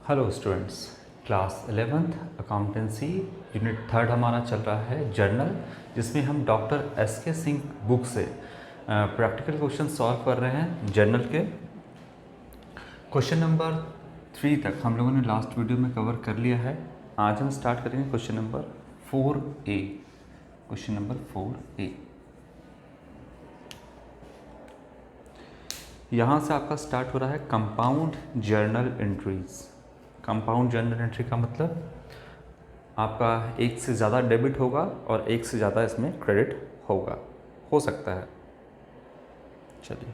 Hello students, class 11th accountancy unit 3 हमारा चल रहा है जर्नल, जिसमें हम डॉक्टर एस के सिंह बुक से प्रैक्टिकल क्वेश्चन सॉल्व कर रहे हैं। जर्नल के क्वेश्चन नंबर 3 तक हम लोगों ने लास्ट वीडियो में कवर कर लिया है। आज हम स्टार्ट करेंगे question number 4A। Question number 4A यहाँ से आपका स्टार्ट हो रहा है compound journal entries. Compound journal entry का मतलब आपका एक से ज़्यादा डेबिट होगा और एक से ज़्यादा इसमें क्रेडिट होगा, हो सकता है। चलिए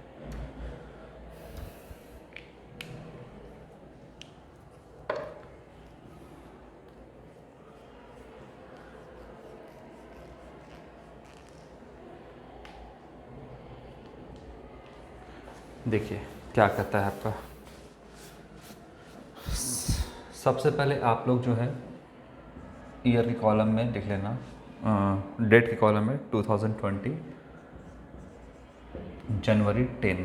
देखिए क्या कहता है आपका। सबसे पहले आप लोग जो है ईयर के कॉलम में लिख लेना, डेट के कॉलम में 2020 जनवरी 10।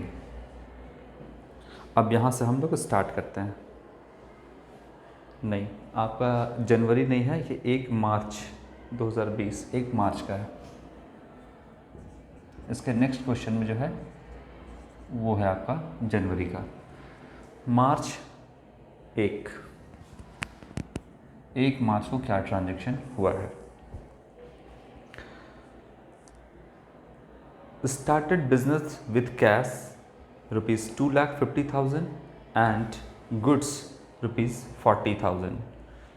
अब यहाँ से हम लोग स्टार्ट करते हैं। नहीं, आपका जनवरी नहीं है, ये 1 मार्च 2020 1 मार्च का है। इसके नेक्स्ट क्वेश्चन में जो है वो है आपका जनवरी का। मार्च 1 मार्च को क्या ट्रांजैक्शन हुआ है। Started business with cash ₹2,50,000 and goods ₹40,000।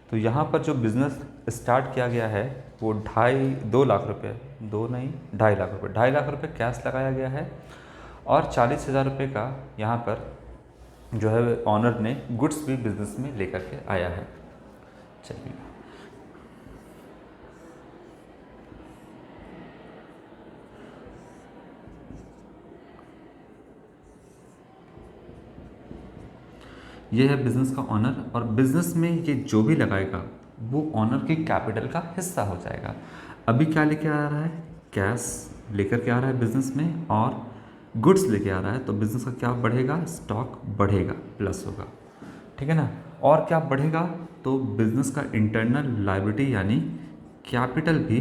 तो यहाँ पर जो बिज़नेस स्टार्ट किया गया है वो 2.5 लाख रुपये, 2.5 लाख रुपये, 2.5 लाख रुपये कैश लगाया गया है और 40,000 रुपये का यहाँ पर जो है ऑनर ने गुड्स भी बिजनेस में लेकर के आया है। चलिए ये है बिजनेस का ऑनर, और बिजनेस में ये जो भी लगाएगा वो ऑनर के कैपिटल का हिस्सा हो जाएगा। अभी क्या लेके आ रहा है, कैश लेकर के आ रहा है बिजनेस में और गुड्स लेके आ रहा है, तो बिजनेस का क्या बढ़ेगा, स्टॉक बढ़ेगा, प्लस होगा, ठीक है ना। और क्या बढ़ेगा, तो बिजनेस का इंटरनल लायबिलिटी यानी कैपिटल भी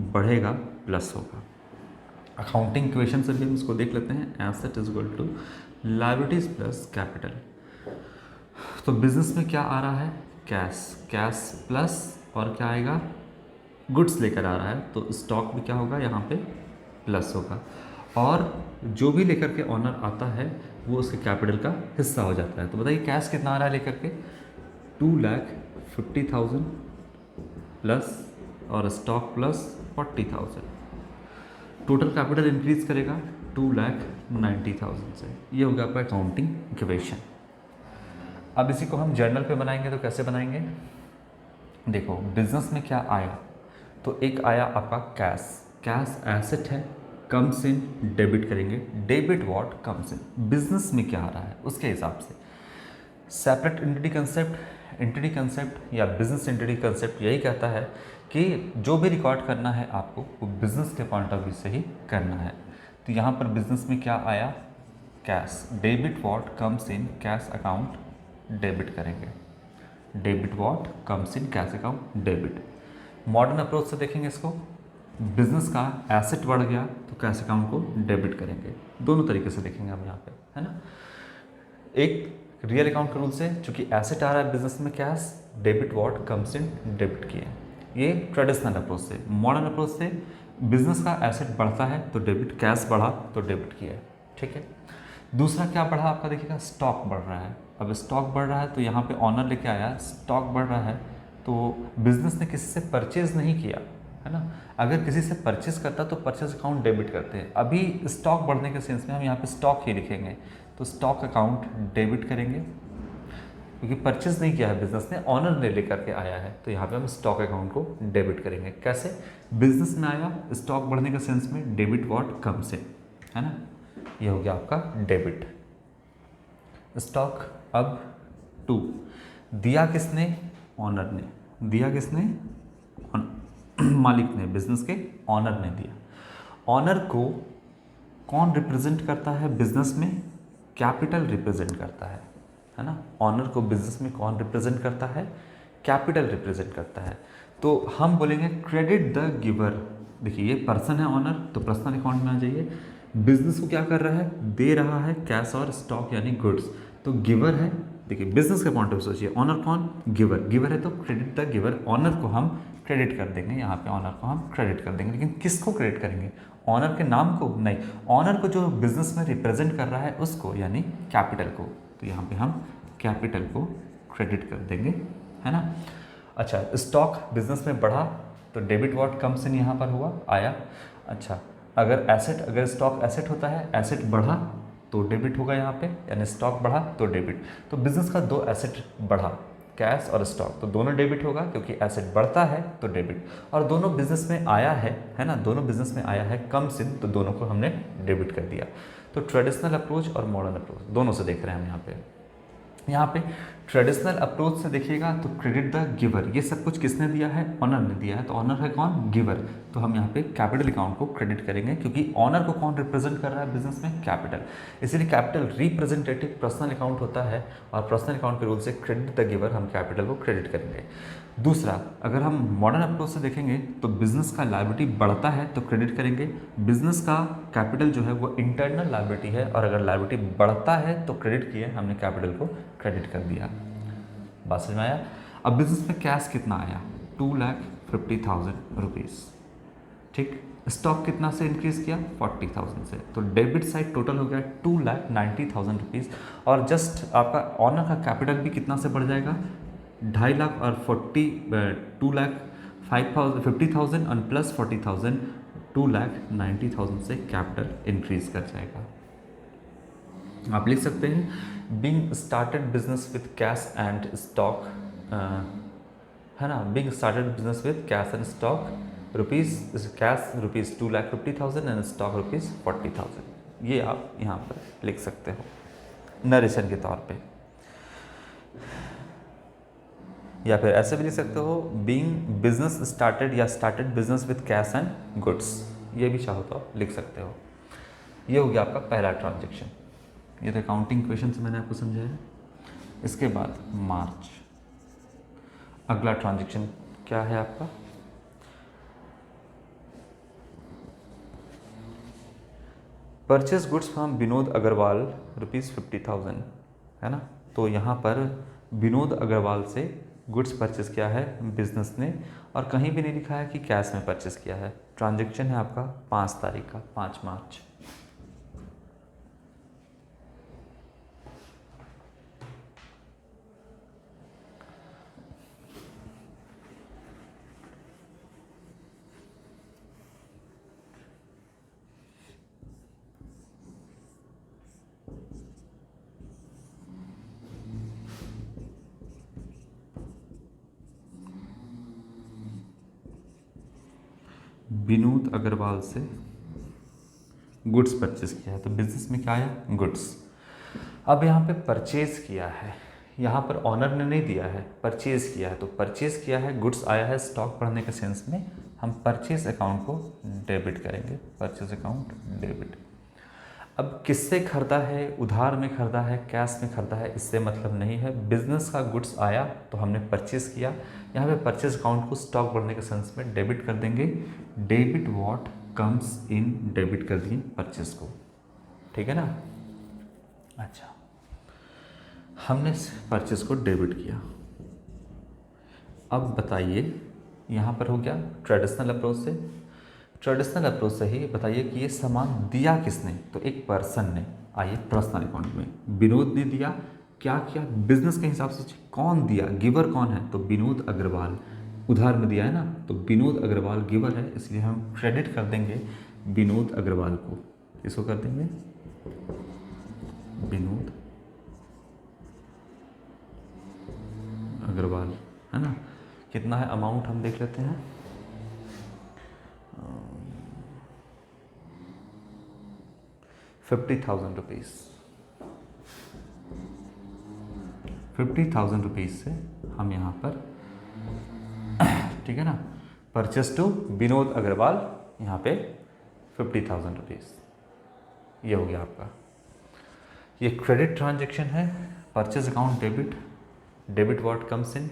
बढ़ेगा, प्लस होगा। अकाउंटिंग इक्वेशन से भी हम इसको देख लेते हैं। Asset is equal to liabilities plus capital. तो बिजनेस में क्या आ रहा है, कैश प्लस और क्या आएगा, गुड्स लेकर आ रहा है, तो स्टॉक भी क्या होगा यहाँ पे, प्लस होगा। और जो भी लेकर के ऑनर आता है वो उसके कैपिटल का हिस्सा हो जाता है। तो बताइए कैश कितना आ रहा है लेकर के, 2,50,000 प्लस और stock plus 40,000। Total capital increase करेगा 2,90,000 से। ये होगा आपका अकाउंटिंग इक्वेशन। अब इसी को हम जर्नल पे बनाएंगे, तो कैसे बनाएंगे, देखो बिजनेस में क्या आया, तो एक आया आपका कैश एसेट है, कम्स इन, डेबिट करेंगे, debit what comes in. Business में क्या आ रहा है उसके हिसाब से सेपरेट एंटिटी कंसेप्ट या बिजनेस एंटिटी कंसेप्ट यही कहता है कि जो भी रिकॉर्ड करना है आपको वो बिजनेस के पॉइंट ऑफ व्यू से ही करना है। तो यहाँ पर बिजनेस में क्या आया, cash, debit what comes in cash account, debit करेंगे, debit what comes in cash account, debit. Modern approach से देखेंगे इसको, बिजनेस का एसेट बढ़ गया तो कैश अकाउंट को डेबिट करेंगे। दोनों तरीके से देखेंगे हम यहाँ पे, है ना। एक रियल अकाउंट के रूल से, चूंकि एसेट आ रहा है बिजनेस में cash, debit what comes in, debit किए, ये ट्रेडिशनल अप्रोच से। मॉडर्न अप्रोच से बिजनेस का एसेट बढ़ता है तो डेबिट, कैश बढ़ा तो डेबिट किया, ठीक है। दूसरा क्या बढ़ा आपका, देखिएगा स्टॉक बढ़ रहा है। अब स्टॉक बढ़ रहा है तो यहाँ पे ऑनर लेके आया, स्टॉक बढ़ रहा है तो बिजनेस ने किसी से परचेज नहीं किया, है ना। अगर किसी से परचेज करता तो परचेज अकाउंट डेबिट करते हैं। अभी स्टॉक बढ़ने के सेंस में हम यहाँ पे स्टॉक ही लिखेंगे, तो स्टॉक अकाउंट डेबिट करेंगे, क्योंकि परचेज नहीं किया है बिजनेस ने, ऑनर ने लेकर के आया है, तो यहाँ पे हम स्टॉक अकाउंट को डेबिट करेंगे। कैसे, बिजनेस में आया, स्टॉक बढ़ने के सेंस में, डेबिट व्हाट कम्स इन, है ना। ये हो गया आपका डेबिट। स्टॉक अब 2 दिया किसने, ऑनर ने दिया, किसने, मालिक ने, बिजनेस के ऑनर ने दिया। ऑनर को कौन रिप्रेजेंट करता है बिजनेस में, कैपिटल रिप्रेजेंट करता है है ना। ऑनर को बिजनेस में कौन रिप्रेजेंट करता है? कैपिटल रिप्रेजेंट करता है। तो हम बोलेंगे क्रेडिट द गिवर। देखिए ये पर्सन है ऑनर, तो पर्सनल अकाउंट में आ जाइए। बिजनेस को क्या कर रहा है? दे रहा है कैश और स्टॉक यानी गुड्स, तो गिवर है। देखिए बिजनेस के पॉइंट ऑफ सोचिए, ऑनर कौन? गिवर। गिवर है तो क्रेडिट द गिवर, ऑनर को हम क्रेडिट कर देंगे, यहाँ पे ऑनर को हम क्रेडिट कर देंगे। लेकिन किसको क्रेडिट करेंगे? ऑनर के नाम को नहीं, ऑनर को जो बिजनेस में रिप्रेजेंट कर रहा है उसको, यानी कैपिटल को। तो यहाँ पे हम कैपिटल को क्रेडिट कर देंगे, है ना। अच्छा, स्टॉक बिजनेस में बढ़ा तो डेबिट व्हाट कम्स इन, यहाँ पर हुआ आया। अच्छा, अगर एसेट, अगर स्टॉक एसेट होता है, एसेट बढ़ा तो डेबिट होगा यहाँ पे, यानी स्टॉक बढ़ा तो डेबिट। तो बिजनेस का दो एसेट बढ़ा, कैश और स्टॉक, तो दोनों डेबिट होगा क्योंकि एसेट बढ़ता है तो डेबिट। और दोनों बिजनेस में आया है ना, दोनों बिजनेस में आया है कम्स इन, तो दोनों को हमने डेबिट कर दिया। तो ट्रेडिशनल अप्रोच और मॉडर्न अप्रोच दोनों से देख रहे हैं हम यहाँ पे ट्रेडिशनल अप्रोच से देखिएगा तो क्रेडिट द गिवर, ये सब कुछ किसने दिया है? ऑनर ने दिया है। तो ऑनर है कौन? गिवर। तो हम यहाँ पे कैपिटल अकाउंट को क्रेडिट करेंगे क्योंकि ऑनर को कौन रिप्रेजेंट कर रहा है बिजनेस में? कैपिटल। इसीलिए कैपिटल रिप्रेजेंटेटिव पर्सनल अकाउंट होता है और पर्सनल अकाउंट के रूल से क्रेडिट द गिवर, हम कैपिटल को क्रेडिट करेंगे। दूसरा, अगर हम मॉडर्न अप्रोच से देखेंगे तो बिजनेस का लायबिलिटी बढ़ता है तो क्रेडिट करेंगे। बिजनेस का कैपिटल जो है वो इंटरनल लायबिलिटी है और अगर लायबिलिटी बढ़ता है तो क्रेडिट किए, हमने कैपिटल को क्रेडिट कर दिया। बात समझ में आया? अब बिजनेस में कैश कितना आया? 2,50,000 रुपीज़। ठीक, स्टॉक कितना से इंक्रीज किया? 40,000 से। तो डेबिट साइड टोटल हो गया 2,90,000 रुपीज़। और जस्ट आपका ऑनर का कैपिटल भी कितना से बढ़ जाएगा? 2.5 लाख और 2,50,000 और प्लस 40,000, 2,90,000 से कैपिटल इंक्रीज कर जाएगा। आप लिख सकते हैं being started business with cash and stock, है ना। Being started business with cash and stock rupees, cash rupees 2,50,000 and stock rupees 40,000। ये आप यहाँ पर लिख सकते हो नरेशन के तौर पे, या फिर ऐसे भी लिख सकते हो बीइंग बिजनेस स्टार्टेड या started business with cash and goods, ये भी चाहो तो आप लिख सकते हो। ये हो गया आपका पहला ट्रांजेक्शन। ये तो अकाउंटिंग क्वेश्चन से मैंने आपको समझाया। इसके बाद मार्च, अगला ट्रांजेक्शन क्या है आपका? Purchase goods from Vinod Agarwal ₹50,000, है ना। तो यहाँ पर विनोद अग्रवाल से गुड्स परचेज किया है बिजनेस ने, और कहीं भी नहीं लिखा है कि कैश में परचेज किया है। ट्रांजैक्शन है आपका 5 तारीख का, 5 मार्च। विनोद अग्रवाल से गुड्स परचेज किया है, तो बिजनेस में क्या आया? गुड्स। अब यहाँ पे परचेज किया है, यहाँ पर ऑनर ने नहीं दिया है, परचेज किया है। तो परचेज किया है, गुड्स आया है, स्टॉक बढ़ने के सेंस में हम परचेज अकाउंट को डेबिट करेंगे, परचेज अकाउंट डेबिट। अब किससे खरीदा है? उधार में खरीदा है, कैश में खरीदा है, इससे मतलब नहीं है। बिजनेस का गुड्स आया तो हमने परचेज किया, यहाँ पे परचेज अकाउंट को स्टॉक बढ़ने के सेंस में डेबिट कर देंगे। Debit what comes in, debit कर दिए परचेज को, ठीक है ना। अच्छा, हमने परचेज को डेबिट किया। अब बताइए, यहाँ पर हो गया ट्रेडिशनल अप्रोच से। ट्रेडिशनल अप्रोच से ही बताइए कि ये सामान दिया किसने? तो एक पर्सन ने। आइए पर्सनल अकाउंट में, विनोद ने दिया। क्या किया? बिजनेस के हिसाब से कौन दिया? गिवर कौन है? तो विनोद अग्रवाल। उधार में दिया है ना, तो विनोद अग्रवाल गिवर है, इसलिए हम क्रेडिट कर देंगे विनोद अग्रवाल को। इसको कर देंगे विनोद अग्रवाल, है ना। कितना है अमाउंट हम देख लेते हैं। 50,000 रुपीज़। 50,000 रुपीज़ से हम यहाँ पर, ठीक है ना, परचेस टू विनोद अग्रवाल, यहाँ पे 50,000 रुपीज़। ये हो गया आपका, ये क्रेडिट ट्रांजैक्शन है purchase account debit, debit what comes in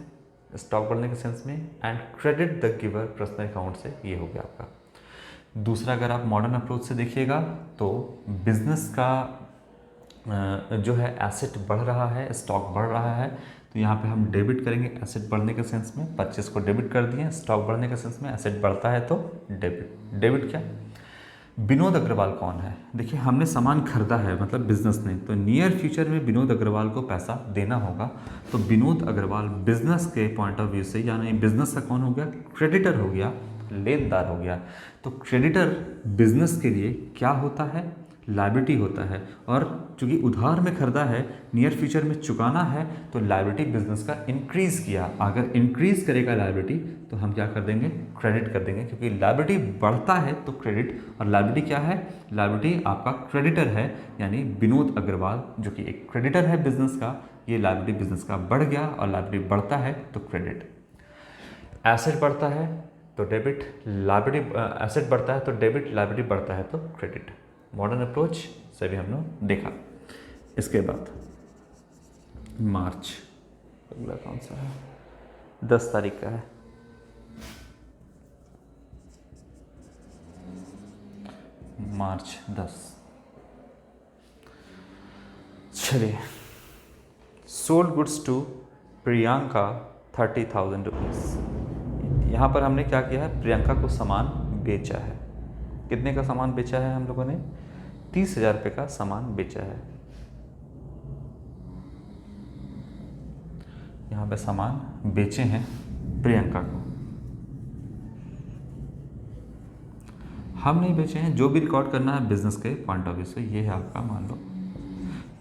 stock बढ़ने के सेंस में, and credit the giver personal account से, ये हो गया आपका। दूसरा अगर आप मॉडर्न अप्रोच से देखिएगा तो बिजनेस का जो है एसेट बढ़ रहा है, स्टॉक बढ़ रहा है, तो यहाँ पे हम डेबिट करेंगे एसेट बढ़ने के सेंस में, परचेस को डेबिट कर दिए, स्टॉक बढ़ने के सेंस में, एसेट बढ़ता है तो डेबिट। डेबिट क्या? विनोद अग्रवाल कौन है? देखिए हमने सामान खरीदा है मतलब बिजनेस ने, तो नियर फ्यूचर में विनोद अग्रवाल को पैसा देना होगा, तो विनोद अग्रवाल बिजनेस के पॉइंट ऑफ व्यू से, यानी बिजनेस का कौन हो गया? क्रेडिटर हो गया, लेनदार हो गया। तो क्रेडिटर बिजनेस के लिए क्या होता है? लायबिलिटी होता है, और चूंकि उधार में खरीदा है, नियर फ्यूचर में चुकाना है, तो लायबिलिटी बिजनेस का इंक्रीज किया। अगर इंक्रीज करेगा लायबिलिटी तो हम क्या कर देंगे? क्रेडिट कर देंगे, क्योंकि लायबिलिटी बढ़ता है तो क्रेडिट, और लायबिलिटी क्या है? लायबिलिटी आपका क्रेडिटर है, यानी विनोद अग्रवाल जो कि एक क्रेडिटर है बिजनेस का, ये लायबिलिटी बिजनेस का बढ़ गया, और लायबिलिटी बढ़ता है तो क्रेडिट। एसेट बढ़ता है तो डेबिट, लायबिलिटी एसेट बढ़ता है तो डेबिट, लायबिलिटी बढ़ता है तो क्रेडिट। मॉडर्न अप्रोच से भी हम लोग देखा। इसके बाद मार्च, अगला कौन सा है? 10 तारीख का है। मार्च 10। चलिए, sold goods to Priyanka 30,000 rupees. यहाँ पर हमने क्या किया है? प्रियंका को सामान बेचा है। कितने का सामान बेचा है हम लोगों ने? 30,000 रुपये का सामान बेचा है। यहाँ पे सामान बेचे हैं प्रियंका को, हम नहीं बेचे हैं। जो भी रिकॉर्ड करना है बिजनेस के पॉइंट ऑफ व्यू से, ये है आपका, मान लो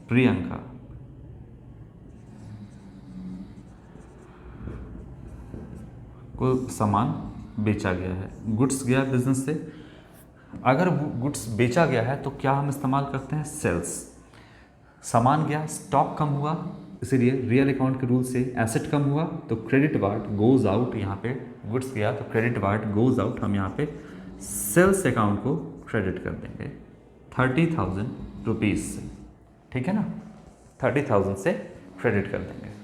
प्रियंका को सामान बेचा गया है, गुड्स गया बिजनेस से। अगर गुड्स बेचा गया है तो क्या हम इस्तेमाल करते हैं? सेल्स। सामान गया, स्टॉक कम हुआ, इसीलिए रियल अकाउंट के रूल से एसेट कम हुआ, तो क्रेडिट वार्ड गोज आउट। यहाँ पे गुड्स गया तो क्रेडिट वार्ड गोज आउट, हम यहाँ पे सेल्स अकाउंट को क्रेडिट कर देंगे 30,000 रुपीज़ से, ठीक है ना? 30,000 से क्रेडिट कर देंगे।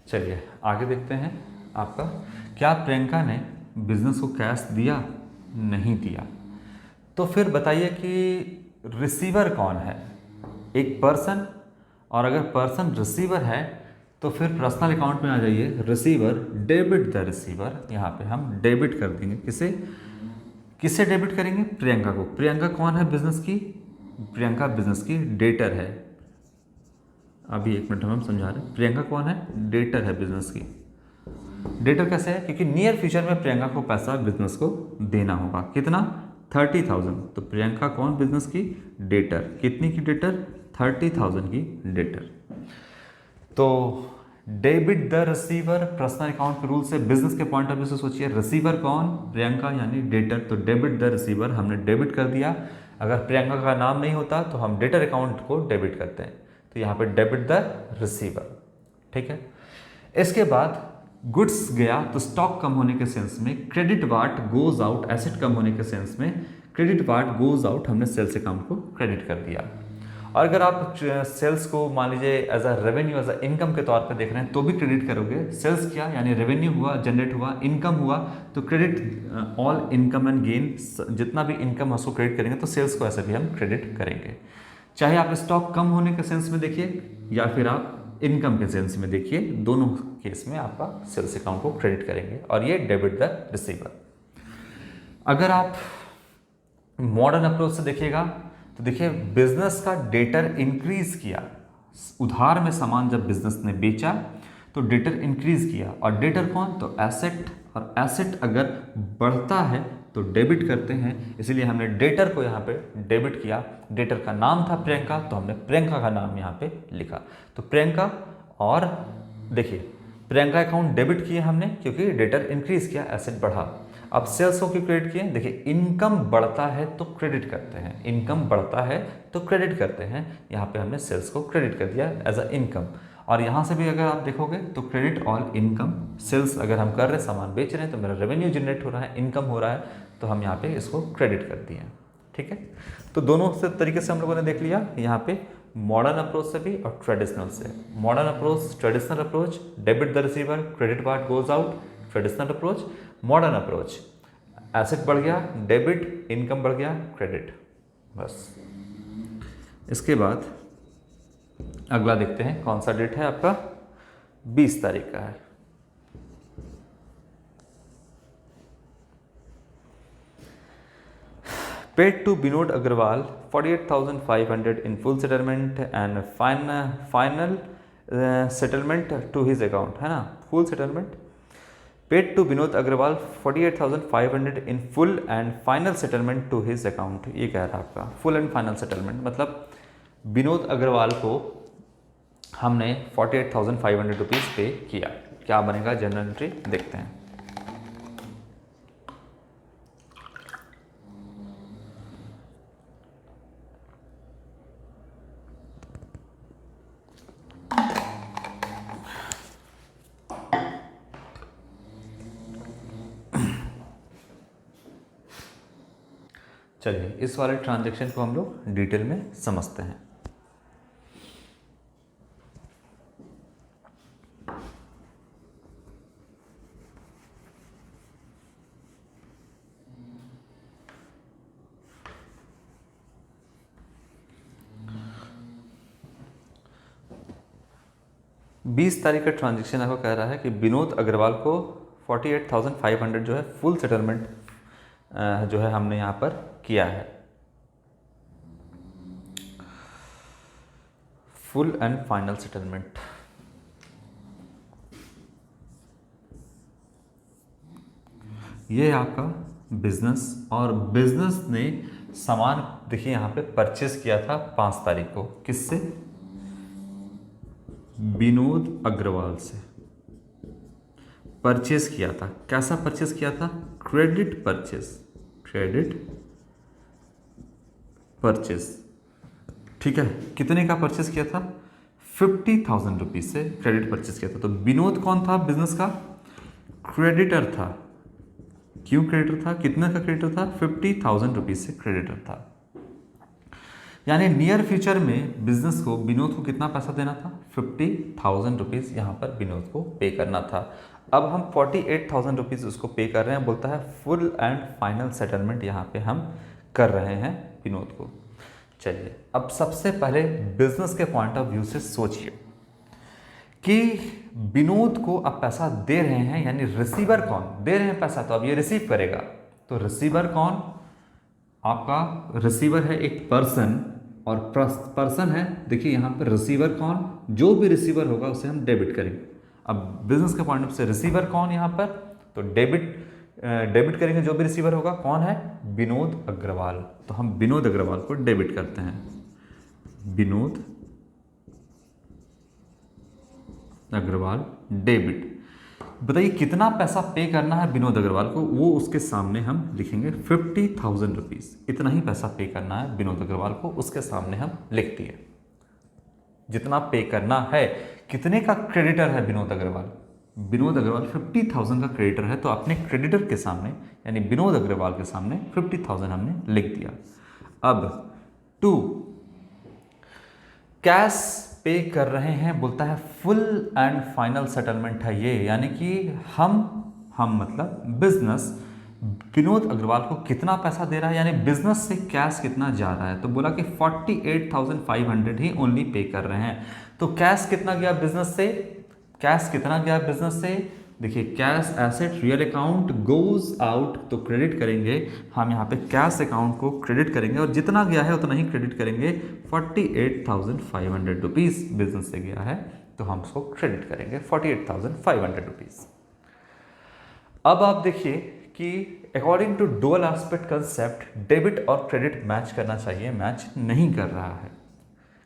चलिए आगे देखते हैं आपका, क्या प्रियंका ने बिजनेस को कैश दिया? नहीं दिया। तो फिर बताइए कि रिसीवर कौन है? एक पर्सन, और अगर पर्सन रिसीवर है तो फिर पर्सनल अकाउंट में आ जाइए, रिसीवर, डेबिट द रिसीवर। यहाँ पे हम डेबिट कर देंगे, किसे? किसे डेबिट करेंगे? प्रियंका को। प्रियंका कौन है बिजनेस की? प्रियंका बिजनेस की डेटर है। अभी एक मिनट हम समझा रहे हैं। प्रियंका कौन है? डेटर है बिजनेस की। डेटर कैसे है? क्योंकि नियर फ्यूचर में प्रियंका को पैसा बिजनेस को देना होगा। कितना? 30,000। तो प्रियंका कौन बिजनेस की? डेटर। कितनी की डेटर? 30,000 की डेटर। तो debit the receiver, personal account के रूल से बिजनेस के पॉइंट ऑफ व्यू से सोचिए, रिसीवर कौन? प्रियंका, यानी डेटर। तो डेबिट द रिसीवर हमने डेबिट कर दिया। अगर प्रियंका का नाम नहीं होता तो हम डेटर अकाउंट को डेबिट करते हैं, तो यहाँ पे डेबिट द रिसीवर, ठीक है। इसके बाद गुड्स गया तो स्टॉक कम होने के सेंस में, credit what goes out, asset कम होने के सेंस में, क्रेडिट वार्ड गोज आउट, हमने सेल्स अकाउंट को क्रेडिट कर दिया। और अगर आप सेल्स को मान लीजिए as a revenue, as a income के तौर पर देख रहे हैं तो भी क्रेडिट करोगे। सेल्स क्या? यानी रेवेन्यू हुआ, जनरेट हुआ, इनकम हुआ, तो credit all income and gain, जितना भी इनकम उसको क्रेडिट करेंगे, तो सेल्स को ऐसे भी हम क्रेडिट करेंगे। चाहे आप स्टॉक कम होने के सेंस में देखिए या फिर आप इनकम के सेंस में देखिए, दोनों केस में आपका सेल्स अकाउंट को क्रेडिट करेंगे, और ये डेबिट द रिसीवर। अगर आप मॉडर्न अप्रोच से देखिएगा तो देखिए बिजनेस का डेटर इंक्रीज किया। उधार में सामान जब बिजनेस ने बेचा तो डेटर इंक्रीज किया, और डेटर कौन? तो एसेट, और एसेट अगर बढ़ता है तो डेबिट करते हैं, इसीलिए हमने डेटर को यहाँ पे डेबिट किया। डेटर का नाम था प्रियंका, तो हमने प्रियंका का नाम यहाँ पे लिखा। तो प्रियंका, और देखिए प्रियंका अकाउंट डेबिट किए हमने क्योंकि डेटर इंक्रीज किया, एसेट बढ़ा। अब सेल्स को क्यों क्रेडिट किए? देखिए इनकम बढ़ता है तो क्रेडिट करते हैं, इनकम बढ़ता है तो क्रेडिट करते हैं। यहाँ पे हमने सेल्स को क्रेडिट कर दिया एज अ इनकम, और यहाँ से भी अगर आप देखोगे तो क्रेडिट ऑल इनकम। सेल्स अगर हम कर रहे हैं, सामान बेच रहे हैं, तो मेरा रेवेन्यू जनरेट हो रहा है, इनकम हो रहा है, तो हम यहाँ पे इसको क्रेडिट कर दिए। ठीक है, तो दोनों से तरीके से हम लोगों ने देख लिया, यहाँ पे मॉडर्न अप्रोच से भी और ट्रेडिशनल से। Modern approach, traditional approach, debit the receiver, credit part goes out, traditional approach. Modern approach, asset बढ़ गया डेबिट, इनकम बढ़ गया क्रेडिट, बस। इसके बाद अगला देखते हैं, कौन सा डेट है आपका, 20 तारीख का है। Paid to Vinod Agarwal 48,500 in full settlement and final settlement to his account, है ना, full settlement. Paid to Vinod Agarwal 48,500 in full and final settlement to his account, ये कह रहा है आपका फुल एंड फाइनल सेटलमेंट, मतलब विनोद अग्रवाल को हमने 48,500 रुपीज़ पे किया। क्या बनेगा जनरल एंट्री, देखते हैं। चलिए इस वाले ट्रांजैक्शन को हम लोग डिटेल में समझते हैं। बीस तारीख का ट्रांजैक्शन आपको कह रहा है कि विनोद अग्रवाल को 48,500 जो है फुल सेटलमेंट जो है हमने यहाँ पर किया है, फुल एंड फाइनल सेटलमेंट। ये है आपका बिजनेस, और बिजनेस ने सामान देखिए यहाँ पे परचेस किया था 5 तारीख को, किससे, विनोद अग्रवाल से परचेस किया था। कैसा परचेस किया था, क्रेडिट परचेस, क्रेडिट परचेस, ठीक है। कितने का परचेस किया था, 50,000 रुपीज से क्रेडिट परचेस किया था। तो विनोद कौन था, बिजनेस का क्रेडिटर था। क्यों क्रेडिटर था, कितना का क्रेडिटर था, 50,000 रुपीज से क्रेडिटर था। यानी नियर फ्यूचर में बिजनेस को, विनोद को कितना पैसा देना था, 50,000 रुपीज यहाँ पर विनोद को पे करना था। अब हम 48,000 रुपीज उसको पे कर रहे हैं, बोलता है फुल एंड फाइनल सेटलमेंट यहाँ पे हम कर रहे हैं विनोद को। चलिए अब सबसे पहले बिजनेस के पॉइंट ऑफ व्यू से सोचिए कि विनोद को अब पैसा दे रहे हैं, यानी रिसीवर कौन दे रहे हैं पैसा, तो अब ये रिसीव करेगा। तो रिसीवर कौन, आपका रिसीवर है एक पर्सन, और पर्सन है, देखिए यहाँ पर रिसीवर कौन, जो भी रिसीवर होगा उसे हम डेबिट करेंगे। अब बिजनेस के पॉइंट ऑफ से रिसीवर कौन यहाँ पर, तो डेबिट करेंगे जो भी रिसीवर होगा, कौन है, विनोद अग्रवाल। तो हम विनोद अग्रवाल को डेबिट करते हैं, विनोद अग्रवाल डेबिट। बताइए कितना पैसा पे करना है विनोद अग्रवाल को, वो उसके सामने हम लिखेंगे 50,000 रुपीज। इतना ही पैसा पे करना है विनोद अग्रवाल को, उसके सामने हम लिख दिए जितना पे करना है। कितने का क्रेडिटर है विनोद अग्रवाल, विनोद अग्रवाल 50,000 का क्रेडिटर है, तो अपने क्रेडिटर के सामने यानी विनोद अग्रवाल के सामने 50,000 हमने लिख दिया। अब 2 कैश पे कर रहे हैं, बोलता है फुल एंड फाइनल सेटलमेंट है ये, यानी कि हम मतलब बिजनेस विनोद अग्रवाल को कितना पैसा दे रहा है, यानी बिजनेस से कैश कितना जा रहा है। तो बोला कि 48,500 ही ओनली पे कर रहे हैं। तो कैश कितना गया बिजनेस से, कैश कितना गया बिजनेस से, देखिए cash asset real account goes out, तो क्रेडिट करेंगे हम यहाँ पे कैश अकाउंट को क्रेडिट करेंगे, और जितना गया है उतना ही क्रेडिट करेंगे। 48,500 रुपीज़ बिजनेस से गया है, तो हम उसको क्रेडिट करेंगे 48,500 रुपीज़। अब आप देखिए कि according to dual aspect concept debit और क्रेडिट मैच करना चाहिए, मैच नहीं कर रहा है,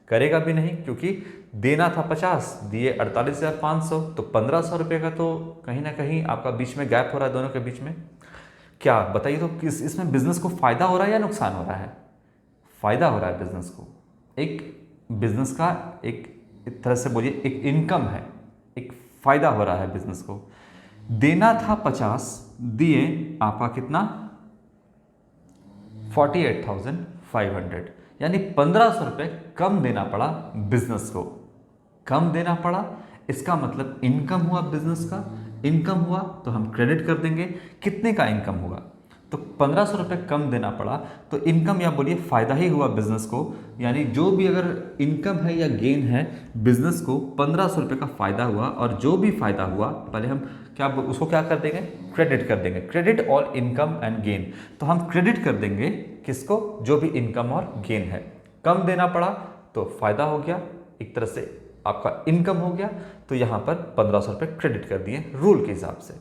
करेगा भी नहीं, क्योंकि देना था 50, दिए 48,500, तो 1,500 रुपये का तो कहीं ना कहीं आपका बीच में गैप हो रहा है दोनों के बीच में। क्या बताइए, तो किस इसमें बिजनेस को फायदा हो रहा है या नुकसान हो रहा है, फायदा हो रहा है बिजनेस को। एक बिजनेस का एक तरह से बोलिए एक इनकम है, एक फायदा हो रहा है बिजनेस को। देना था 50, दिए आपका कितना 48,500, यानी 1,500 रुपये कम देना पड़ा बिजनेस को। कम देना पड़ा, इसका मतलब इनकम हुआ बिजनेस का। इनकम हुआ तो हम क्रेडिट कर देंगे। कितने का इनकम होगा? तो 1,500 रुपये कम देना पड़ा, तो इनकम या बोलिए फ़ायदा ही हुआ बिजनेस को। यानी जो भी अगर इनकम है या गेन है बिजनेस को, 1,500 रुपये का फ़ायदा हुआ, और जो भी फ़ायदा हुआ पहले हम उसको क्या कर देंगे? क्रेडिट कर देंगे। Credit all income and gain. तो हम क्रेडिट कर देंगे किसको? जो भी इनकम और गेन है। कम देना पड़ा तो फ़ायदा हो गया, एक तरह से आपका इनकम हो गया, तो यहाँ पर 1,500 रुपये क्रेडिट कर दिए रूल के हिसाब से।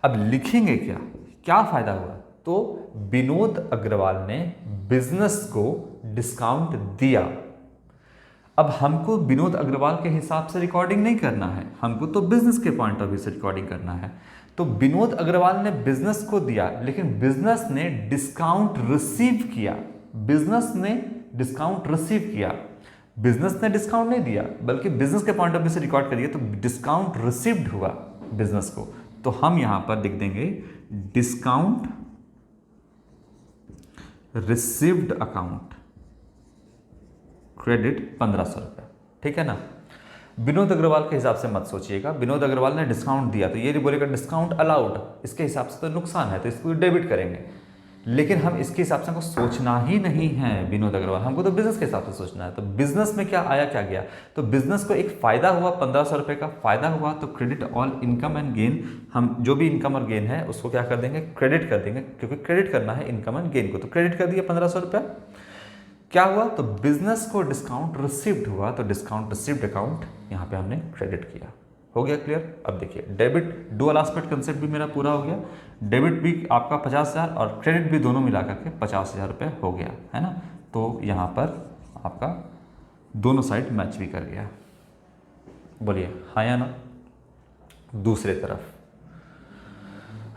अब लिखेंगे क्या क्या फ़ायदा हुआ? तो विनोद अग्रवाल ने बिजनेस को डिस्काउंट दिया। अब हमको विनोद अग्रवाल के हिसाब से रिकॉर्डिंग नहीं करना है, हमको तो बिजनेस के पॉइंट ऑफ व्यू से रिकॉर्डिंग करना है। तो विनोद अग्रवाल ने बिजनेस को दिया, लेकिन बिजनेस ने डिस्काउंट रिसीव किया। बिजनेस ने डिस्काउंट रिसीव किया। बिजनेस ने डिस्काउंट नहीं दिया, बल्कि बिजनेस के पॉइंट ऑफ व्यू से रिकॉर्ड करिए तो डिस्काउंट रिसीव्ड हुआ बिजनेस को। तो हम यहां पर लिख देंगे डिस्काउंट रिसीव्ड अकाउंट, क्रेडिट 1,500 रुपये। ठीक है ना? विनोद अग्रवाल के हिसाब से मत सोचिएगा। विनोद अग्रवाल ने डिस्काउंट दिया तो ये नहीं बोलेगा डिस्काउंट अलाउड, इसके हिसाब से तो नुकसान है तो इसको डेबिट करेंगे। लेकिन हम इसके हिसाब से हमको सोचना ही नहीं है विनोद अग्रवाल, हमको तो बिजनेस के हिसाब से सोचना है। तो बिजनेस में क्या आया क्या गया? तो बिजनेस को एक फायदा हुआ, 1,500 रुपये का फायदा हुआ, तो credit all income and gain. हम जो भी इनकम और गेन है उसको क्या कर देंगे? क्रेडिट कर देंगे, क्योंकि क्रेडिट करना है इनकम एंड गेन को। तो क्रेडिट कर दिया 1,500 रुपये। क्या हुआ? तो बिजनेस को डिस्काउंट रिसीव्ड हुआ, तो डिस्काउंट रिसीव्ड अकाउंट यहाँ पे हमने क्रेडिट किया। हो गया क्लियर? अब देखिए डेबिट डुअल एस्पेक्ट कंसेप्ट भी मेरा पूरा हो गया। डेबिट भी आपका 50,000 और क्रेडिट भी दोनों मिला करके 50,000 रुपये हो गया, है ना? तो यहाँ पर आपका दोनों साइड मैच भी कर गया। बोलिए हाँ या ना? दूसरे तरफ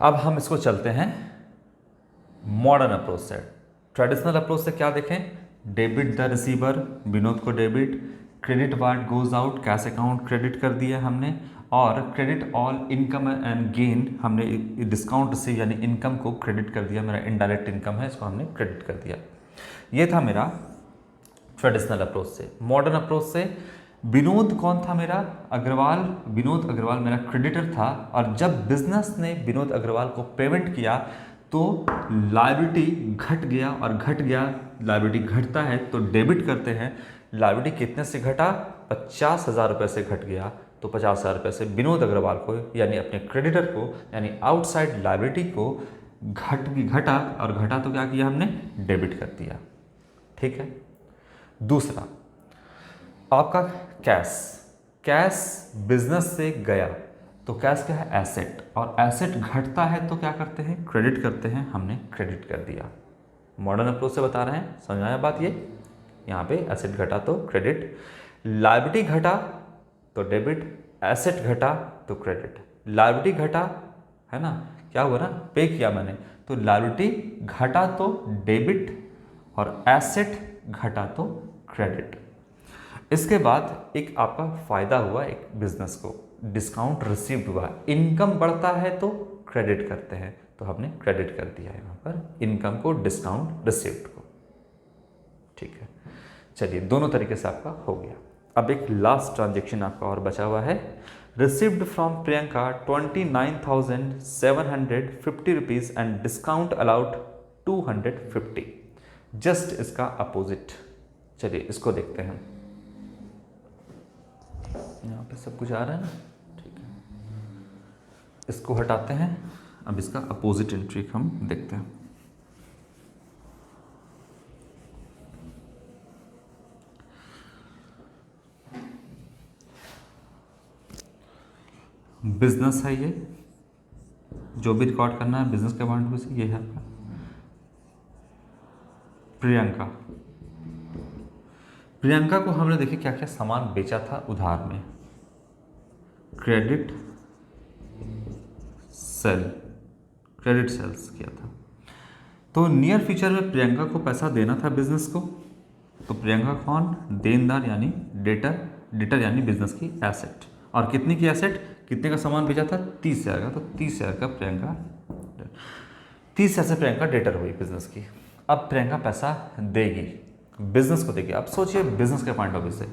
अब हम इसको चलते हैं मॉडर्न अप्रोच से। ट्रेडिशनल अप्रोच से क्या देखें? डेबिट द रिसीवर, विनोद को debit, credit what goes out, cash account credit कर दिया हमने, और credit all income and gain हमने डिस्काउंट रिसीव यानी इनकम को क्रेडिट कर दिया। मेरा इनडायरेक्ट इनकम है, इसको हमने क्रेडिट कर दिया। ये था मेरा ट्रेडिशनल अप्रोच से। मॉडर्न अप्रोच से विनोद कौन था मेरा? अग्रवाल। विनोद अग्रवाल मेरा क्रेडिटर था, और जब बिजनेस ने विनोद अग्रवाल को पेमेंट किया तो लायबिलिटी घट गया, और घट गया लायबिलिटी घटता है तो डेबिट करते हैं। लायबिलिटी कितने से घटा? 50,000 रुपये से घट गया, तो 50,000 रुपये से विनोद अग्रवाल को यानी अपने क्रेडिटर को यानी आउटसाइड लायबिलिटी को घटा, और घटा तो क्या किया हमने? डेबिट कर दिया। ठीक है। दूसरा आपका कैश। कैश बिजनेस से गया तो कैश क्या है? एसेट, और एसेट घटता है तो क्या करते हैं? क्रेडिट करते हैं। हमने क्रेडिट कर दिया। मॉडर्न अप्रोच से बता रहे हैं, समझ आया बात? ये यहाँ पे एसेट घटा तो क्रेडिट, लायबिलिटी घटा तो डेबिट, एसेट घटा तो क्रेडिट। लायबिलिटी घटा है ना, क्या हुआ ना, पे किया मैंने, तो लायबिलिटी घटा तो डेबिट और एसेट घटा तो क्रेडिट। इसके बाद एक आपका फायदा हुआ एक बिजनेस को, डिस्काउंट रिसीव्ड हुआ। इनकम बढ़ता है तो क्रेडिट करते हैं, तो हमने क्रेडिट कर दिया यहाँ पर इनकम को, डिस्काउंट रिसीव्ड को। ठीक है, चलिए दोनों तरीके से आपका हो गया। अब एक लास्ट ट्रांजेक्शन आपका और बचा हुआ है। Received from Priyanka 29,750 rupees and discount allowed 250। Just इसका अपोजिट। चलिए इसको देखते हैं। यहाँ पे सब कुछ आ रहा है ना, ठीक है। इसको हटाते हैं, अब इसका अपोजिट एंट्री हम देखते हैं। बिजनेस है, ये जो भी रिकॉर्ड करना है बिजनेस के पॉइंट ऑफ व्यू से, ये है आपका प्रियंका। प्रियंका को हमने देखिए क्या क्या सामान बेचा था उधार में। क्रेडिट सेल, क्रेडिट सेल्स किया था। तो नियर फ्यूचर में प्रियंका को पैसा देना था बिजनेस को। तो प्रियंका कौन? देनदार यानी डेटर, डेटर यानी बिजनेस की एसेट। और कितनी की एसेट, कितने का सामान बेचा था? 30,000 का। तो 30,000 का प्रियंका, 30,000 से प्रियंका डेटर हुई बिजनेस की। अब प्रियंका पैसा देगी, बिजनेस को देगी। अब सोचिए बिजनेस के पॉइंट ऑफ व्यू से,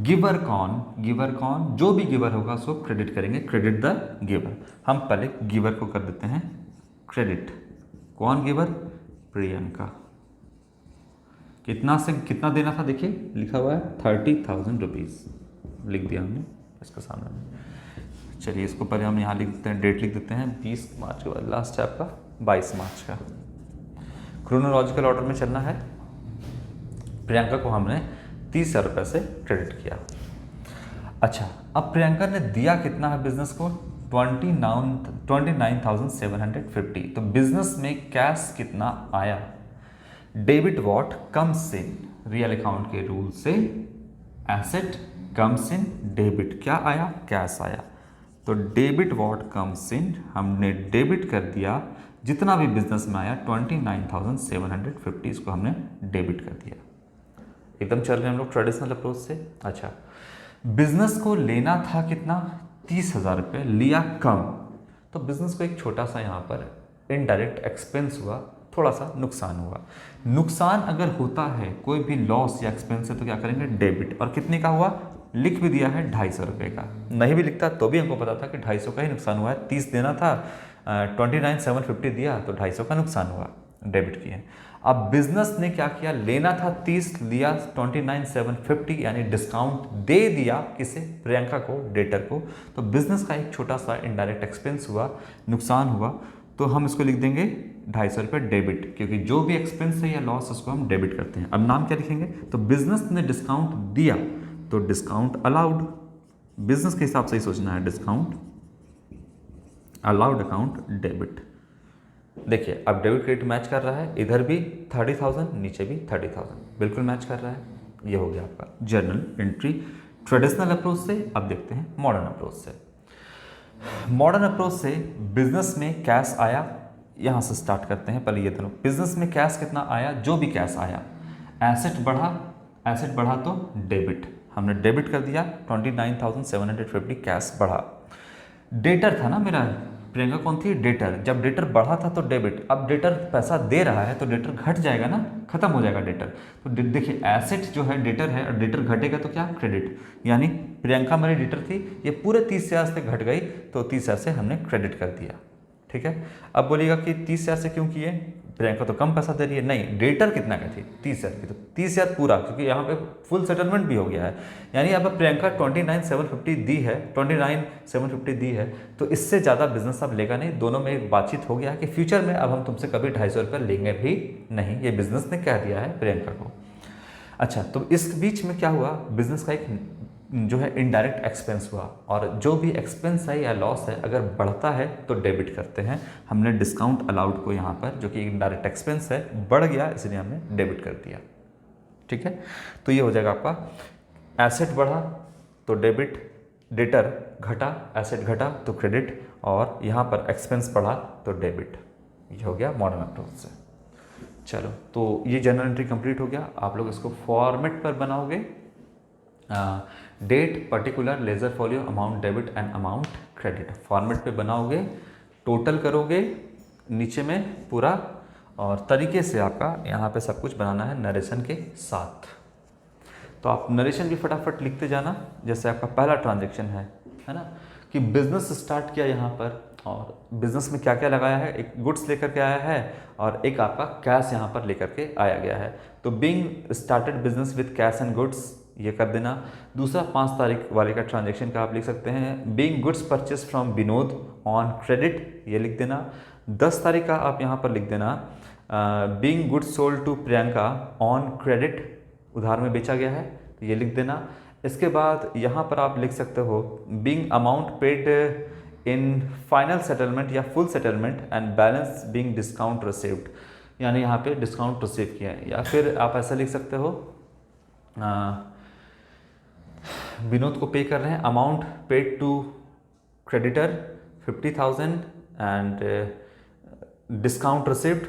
गिवर कौन, जो भी गिवर होगा उसको क्रेडिट करेंगे, क्रेडिट द गिवर। हम पहले गिवर को कर देते हैं क्रेडिट। कौन गिवर? प्रियंका। कितना से कितना देना था, देखिए लिखा हुआ है 30,000 रुपीज़, लिख दिया हमने इसके सामने में। चलिए इसको पहले हम यहाँ लिख देते हैं, डेट लिख देते हैं 20 मार्च के बाद, लास्ट है आपका 22 मार्च का। क्रोनोलॉजिकल ऑर्डर में चलना है। प्रियंका को हमने 30,000 रुपये से क्रेडिट किया। अच्छा, अब प्रियंका ने दिया कितना है बिजनेस को? 29,750। तो बिजनेस में कैश कितना आया? Debit what comes in, real account के रूल से एसेट कम्स इन डेबिट, क्या आया? कैश आया। तो डेबिट वॉट कम्स इन, हमने डेबिट कर दिया जितना भी बिजनेस में आया 29,750, इसको हमने डेबिट कर दिया। एकदम चल रहे हैं हम लोग ट्रेडिशनल अप्रोच से। अच्छा, बिजनेस को लेना था कितना? 30,000 रुपये, लिया कम, तो बिजनेस को एक छोटा सा यहाँ पर इनडायरेक्ट एक्सपेंस हुआ, थोड़ा सा नुकसान हुआ। नुकसान अगर होता है, कोई भी लॉस या एक्सपेंस है, तो क्या करेंगे? डेबिट। और कितने का हुआ? लिख भी दिया है 250 रुपये का, नहीं भी लिखता तो भी हमको पता था कि 250 का ही नुकसान हुआ है। 30 देना था, 29,750 दिया, तो 250 का नुकसान हुआ, डेबिट किए। अब बिजनेस ने क्या किया? लेना था 30, लिया 29,750, यानी डिस्काउंट दे दिया किसे? प्रियंका को, डेटर को। तो बिजनेस का एक छोटा सा इनडायरेक्ट एक्सपेंस हुआ, नुकसान हुआ, तो हम इसको लिख देंगे 250 रुपये डेबिट, क्योंकि जो भी एक्सपेंस है या लॉस उसको हम डेबिट करते हैं। अब नाम क्या लिखेंगे? तो बिजनेस ने डिस्काउंट दिया, तो डिस्काउंट अलाउड, बिजनेस के हिसाब से ही सोचना है, डिस्काउंट अलाउड अकाउंट डेबिट। देखिए अब डेबिट क्रेडिट मैच कर रहा है, इधर भी 30,000, नीचे भी 30,000, बिल्कुल मैच कर रहा है। ये हो गया आपका जर्नल एंट्री ट्रेडिशनल अप्रोच से। अब देखते हैं मॉडर्न अप्रोच से। मॉडर्न अप्रोच से बिजनेस में कैश आया, यहाँ से स्टार्ट करते हैं। पहले ये दोनों, बिजनेस में कैश कितना आया? जो भी कैश आया, एसेट बढ़ा तो डेबिट, हमने डेबिट कर दिया 29,750, कैश बढ़ा। डेटर था ना मेरा, प्रियंका कौन थी? डेटर। जब डेटर बढ़ा था तो डेबिट, अब डेटर पैसा दे रहा है तो डेटर घट जाएगा ना, खत्म हो जाएगा डेटर। तो देखिए एसेट जो है डेटर है, और डेटर घटेगा तो क्या? क्रेडिट। यानी प्रियंका मेरी डेटर थी, ये पूरे 30,000 से घट गई, तो 30,000 से हमने क्रेडिट कर दिया। ठीक है, अब बोलिएगा कि 30,000 से क्यों किए? प्रियंका तो कम पैसा दे रही है। नहीं, डेटर कितना का थी? 30,000 की, तो 30,000 पूरा, क्योंकि यहाँ पे फुल सेटलमेंट भी हो गया है। यानी अब प्रियंका 29,750 दी है, 29,750 दी है, तो इससे ज़्यादा बिजनेस अब लेगा नहीं। दोनों में एक बातचीत हो गया कि फ्यूचर में अब हम तुमसे कभी 250 रुपये लेंगे भी नहीं, ये बिजनेस ने कह दिया है प्रियंका को। अच्छा, तो इस बीच में क्या हुआ? बिजनेस का एक जो है इनडायरेक्ट एक्सपेंस हुआ, और जो भी एक्सपेंस है या लॉस है अगर बढ़ता है तो डेबिट करते हैं। हमने डिस्काउंट अलाउड को यहाँ पर, जो कि इनडायरेक्ट एक्सपेंस है, बढ़ गया इसलिए हमने डेबिट कर दिया। ठीक है, तो ये हो जाएगा आपका एसेट बढ़ा तो डेबिट, डेटर घटा, एसेट घटा तो क्रेडिट, और यहाँ पर एक्सपेंस बढ़ा तो डेबिट। ये हो गया मॉडर्न अप्रोच से। चलो, तो ये जर्नल एंट्री कंप्लीट हो गया। आप लोग इसको फॉर्मेट पर बनाओगे, date, particular, ledger folio, amount debit and amount credit, format पे बनाओगे, टोटल करोगे नीचे में पूरा, और तरीके से आपका यहाँ पे सब कुछ बनाना है नरेशन के साथ। तो आप नरेशन भी फटाफट लिखते जाना। जैसे आपका पहला ट्रांजेक्शन है ना, कि बिजनेस स्टार्ट किया यहाँ पर, और बिजनेस में क्या क्या लगाया है? एक गुड्स लेकर के आया है, और एक आपका कैश यहाँ पर लेकर के आया गया है। तो being started business with cash and goods, ये कर देना। दूसरा 5 तारीख वाले का ट्रांजेक्शन का आप लिख सकते हैं, being goods purchase from Vinod on credit, ये लिख देना। 10 तारीख का आप यहाँ पर लिख देना, being goods sold to Priyanka on credit, उधार में बेचा गया है, तो ये लिख देना। इसके बाद यहाँ पर आप लिख सकते हो, being amount paid in final settlement या full settlement and balance being discount received, यानी यहाँ पे डिस्काउंट रिसीव किया है। या फिर आप ऐसा लिख सकते हो, विनोद को पे कर रहे हैं, amount paid to creditor 50,000 and discount receipt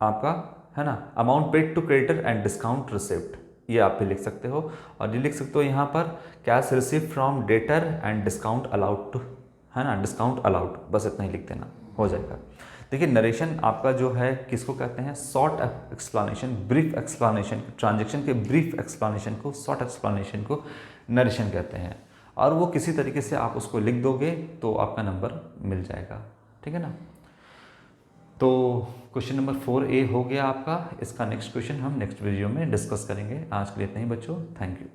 आपका है ना, amount paid to creditor and discount receipt, ये आप भी लिख सकते हो। और ये लिख सकते हो यहाँ पर cash receive from debtor and discount allowed to, है ना, डिस्काउंट अलाउड, बस इतना ही लिख देना, हो जाएगा। देखिए नरेशन आपका जो है किसको कहते हैं, short explanation, brief explanation, transaction के ब्रीफ एक्सप्लेनेशन को, शॉर्ट एक्सप्लेनेशन को नरेशन कहते हैं। और वो किसी तरीके से आप उसको लिख दोगे तो आपका नंबर मिल जाएगा, ठीक है ना। तो क्वेश्चन नंबर 4A हो गया आपका। इसका नेक्स्ट क्वेश्चन हम नेक्स्ट वीडियो में डिस्कस करेंगे। आज के लिए इतना ही बच्चों, थैंक यू।